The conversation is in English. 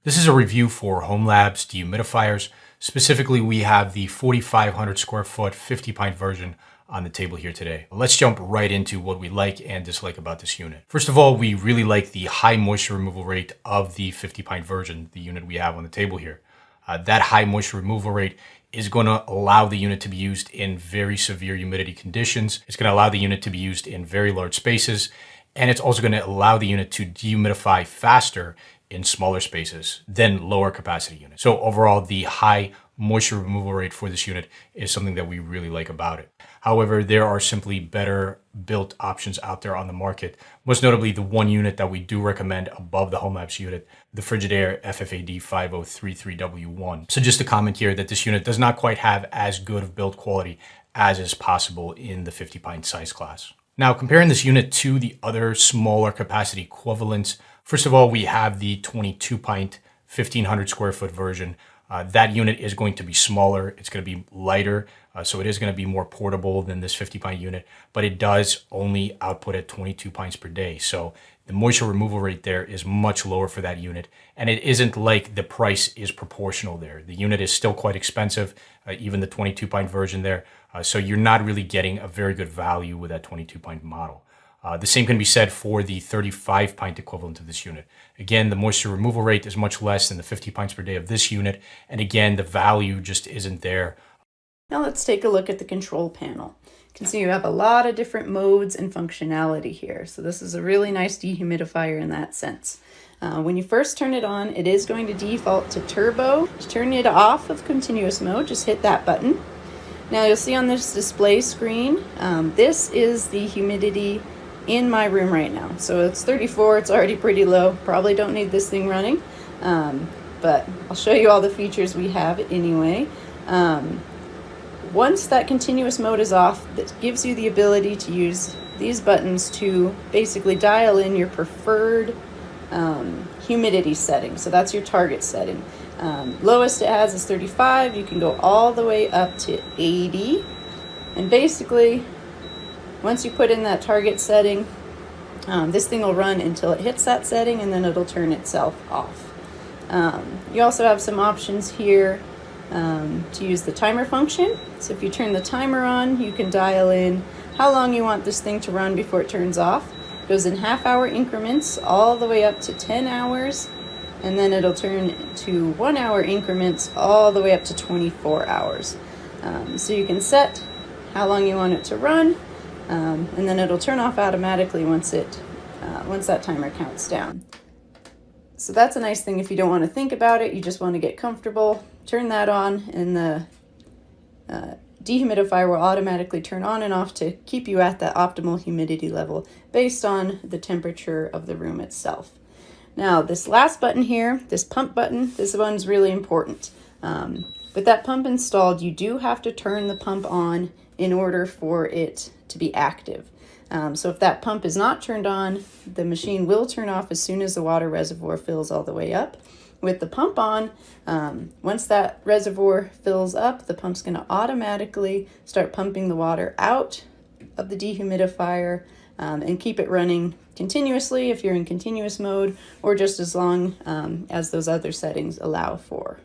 This is a review for hOmeLabs dehumidifiers. Specifically, we have the 4,500 square foot 50 pint version on the table here today. Let's jump right into what we like and dislike about this unit. First of all, we really like the high moisture removal rate of the 50 pint version, the unit we have on the table here. That high moisture removal rate is going to allow the unit to be used in very severe humidity conditions. It's going to allow the unit to be used in very large spaces, and it's also going to allow the unit to dehumidify faster in smaller spaces than lower capacity units. So overall, the high moisture removal rate for this unit is something that we really like about it. However, there are simply better built options out there on the market, most notably the one unit that we do recommend above the hOmeLabs unit, the Frigidaire FFAD 5033W1. So just a comment here that this unit does not quite have as good of build quality as is possible in the 50 pint size class. Now, comparing this unit to the other smaller capacity equivalents, first of all, we have the 22 pint 1,500 square foot version. That unit is going to be smaller. It's going to be lighter. So it is going to be more portable than this 50 pint unit, but it does only output at 22 pints per day. So the moisture removal rate there is much lower for that unit. And it isn't like the price is proportional there. The unit is still quite expensive, even the 22 pint version there. So you're not really getting a very good value with that 22 pint model. The same can be said for the 35 pint equivalent of this unit. Again, the moisture removal rate is much less than the 50 pints per day of this unit. And again, the value just isn't there. Now let's take a look at the control panel. You can see you have a lot of different modes and functionality here. So this is a really nice dehumidifier in that sense. When you first turn it on, it is going to default to turbo. To turn it off of continuous mode, just hit that button. Now you'll see on this display screen, this is the humidity in my room right now. So it's 34, it's already pretty low. Probably don't need this thing running, but I'll show you all the features we have anyway. Once that continuous mode is off, that gives you the ability to use these buttons to basically dial in your preferred humidity setting. So that's your target setting. Lowest it has is 35. You can go all the way up to 80. And basically, once you put in that target setting, this thing will run until it hits that setting, and then it'll turn itself off. You also have some options here to use the timer function. So if you turn the timer on, you can dial in how long you want this thing to run before it turns off. It goes in half-hour increments all the way up to 10 hours, and then it'll turn to 1 hour increments all the way up to 24 hours. So you can set how long you want it to run, and then it'll turn off automatically once that timer counts down. So that's a nice thing if you don't want to think about it, you just want to get comfortable. Turn that on, and the dehumidifier will automatically turn on and off to keep you at that optimal humidity level based on the temperature of the room itself. Now, this last button here, this pump button, this one's really important. With that pump installed, you do have to turn the pump on in order for it to be active. So if that pump is not turned on, the machine will turn off as soon as the water reservoir fills all the way up. With the pump on, once that reservoir fills up, the pump's going to automatically start pumping the water out of the dehumidifier and keep it running continuously if you're in continuous mode, or just as long as those other settings allow for.